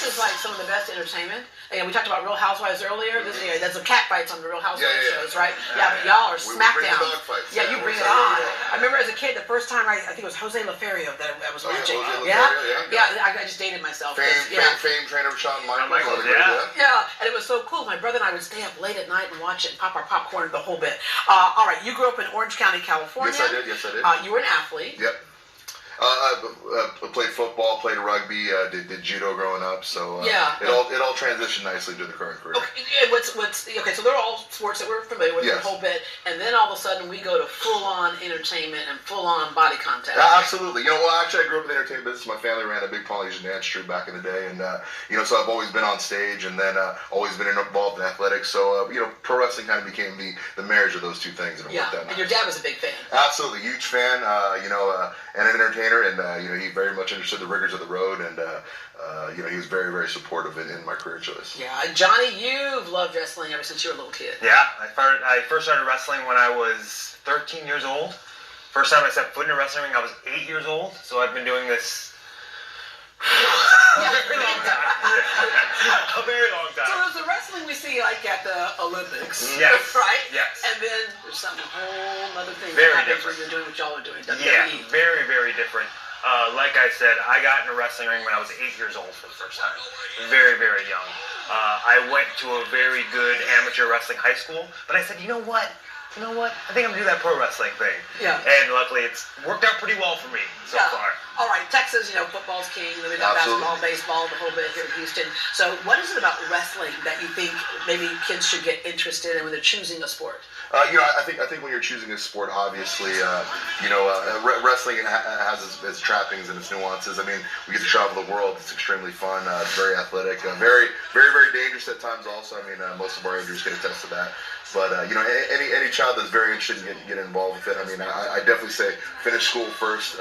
is like some of the best entertainment. And we talked about Real Housewives earlier. There's a cat fights on the Real Housewives shows, right? Yeah, but y'all are smackdown. Yeah, you bring it on. I remember as a kid, the first time I think it was Jose Loferio that I was watching. Yeah, I just dated myself. Fame trainer of Shawn Michaels. Yeah, and it was so cool. My brother and I would stay up late at night and watch it and pop our popcorn the whole bit. All right, you grew up in Orange County, California. Yes, I did. You were an athlete. Yep. I played football, played rugby, did judo growing up, so it all transitioned nicely to the current career. Okay, okay? So they're all sports that we're familiar with the whole bit, and then all of a sudden we go to full-on entertainment and full-on body contact. Absolutely. Actually, I grew up in the entertainment business. My family ran a big Polynesian dance troupe back in the day, and so I've always been on stage, and then always been involved in athletics. So pro wrestling kind of became the marriage of those two things, and it worked out nice. And your dad was a big fan. Absolutely, huge fan. And an entertainer. And he very much understood the rigors of the road, and he was very, very supportive in my career choice. Yeah, Johnny, you've loved wrestling ever since you were a little kid. Yeah, I first started wrestling when I was 13 years old. First time I stepped foot in a wrestling ring, I was 8 years old. So I've been doing this a very long time. A very long time. So there's the wrestling we see like at the Olympics, yes, right? Yes. And then there's some whole other thing very that happens different. when you're doing what y'all are doing. WWE. Yeah, very, very different. Like I said, I got in a wrestling ring when I was 8 years old for the first time. Very, very young. I went to a very good amateur wrestling high school, but I said, you know what? I think I'm going to do that pro wrestling thing. Yeah. And luckily, it's worked out pretty well for me so far. All right, Texas, football's king. We got basketball, baseball, the whole bit here in Houston. So what is it about wrestling that you think maybe kids should get interested in when they're choosing a sport? I think when you're choosing a sport, obviously, wrestling has its trappings and its nuances. I mean, we get to travel the world. It's extremely fun. It's very athletic. Very, very, very dangerous at times. Also, I mean, most of our injuries can attest to that. But any child that's very interested in getting involved with it, I mean, I definitely say finish school first.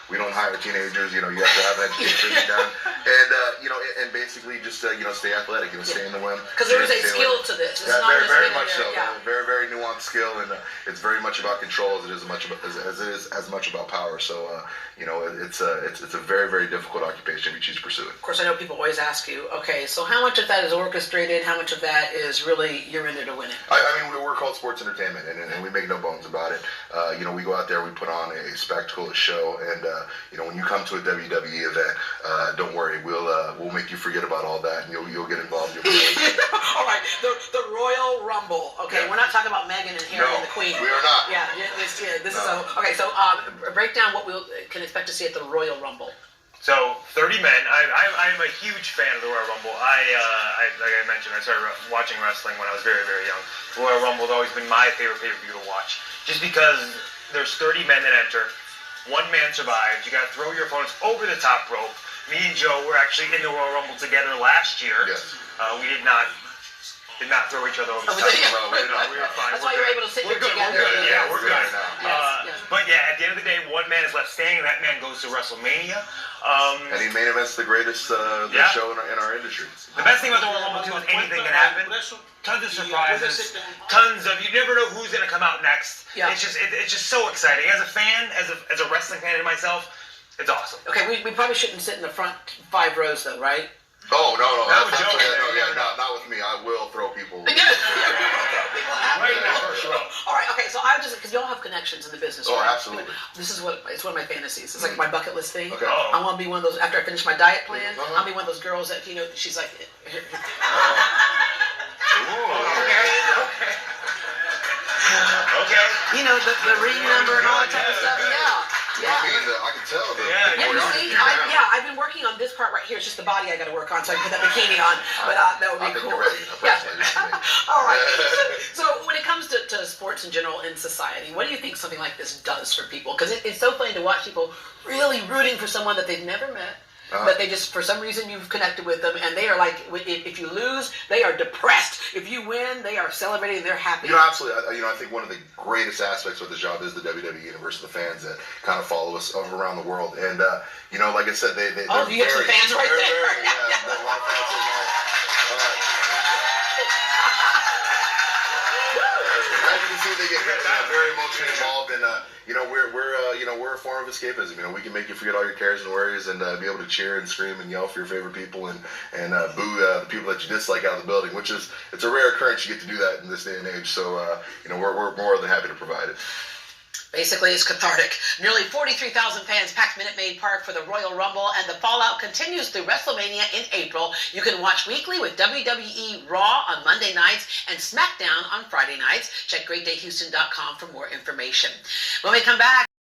We don't hire teenagers. You have to have an education done, and basically just stay athletic. Stay in the win. Because there is a skill to this. It's not very much so. Yeah. Very, very nuanced skill, and it's very much about control as it is as much about power. So it's a very, very difficult occupation if you choose to pursue it. Of course, I know people always ask you, okay, so how much of that is orchestrated? How much of that is really you're in there to win it? I mean, we're called sports entertainment, and we make no bones about it. We go out there, we put on a spectacle, a show, and when you come to a WWE event, don't worry, we'll make you forget about all that, and you'll get involved. All right, the Royal Rumble. Okay, we're not talking about Meghan and Harry and the Queen. We are not. Yeah, this is okay. So break down what we can expect to see at the Royal Rumble. So 30 men. I'm a huge fan of the Royal Rumble. Like I mentioned, I started watching wrestling when I was very, very young. The Royal Rumble has always been my favorite pay-per-view to watch, just because there's 30 men that enter. One man survives. You got to throw your opponents over the top rope. Me and Joe were actually in the Royal Rumble together last year. Yes. We did not throw each other over the top rope. We were fine. That's why you're able to sit here together. We're good. Yeah, we're good. Yes. But at the end of the day, one man is left standing, and that man goes to WrestleMania. And he main events the greatest show in our industry. The best thing about the Royal Rumble too is anything can happen. Tons of surprises. Tons of, you never know who's going to come out next. Yeah. It's just so exciting. As a fan, as a wrestling fan myself, it's awesome. Okay, we probably shouldn't sit in the front 5 rows though, right? Oh, no. Not with Joe. Not with me. I will throw people. Right in the first row. All right, okay, so I just, because y'all have connections in the business. Oh, right? absolutely. It's one of my fantasies. It's like my bucket list thing. Okay. I want to be one of those, after I finish my diet plan, I'll be one of those girls that, she's like... Okay. The ring number and all that type of stuff. Yeah. I can tell. I've been working on this part right here. It's just the body I got to work on, so I can put that bikini on. But that would be cool. All right. So when it comes to sports in general in society, what do you think something like this does for people? Because it's so funny to watch people really rooting for someone that they've never met. But they just, for some reason, you've connected with them, and they are like, if you lose, they are depressed. If you win, they are celebrating, they're happy. Absolutely. I think one of the greatest aspects of the job is the WWE universe, the fans that kind of follow us around the world. And, like I said, they're you have some fans right there. Yeah, a lot of fans as Obviously, they get very emotionally involved, and we're a form of escapism. You know, we can make you forget all your cares and worries, and be able to cheer and scream and yell for your favorite people, and boo the people that you dislike out of the building, which is it's a rare occurrence. You get to do that in this day and age. So we're more than happy to provide it. Basically, it's cathartic. Nearly 43,000 fans packed Minute Maid Park for the Royal Rumble, and the fallout continues through WrestleMania in April. You can watch weekly with WWE Raw on Monday nights and SmackDown on Friday nights. Check GreatDayHouston.com for more information. When we come back,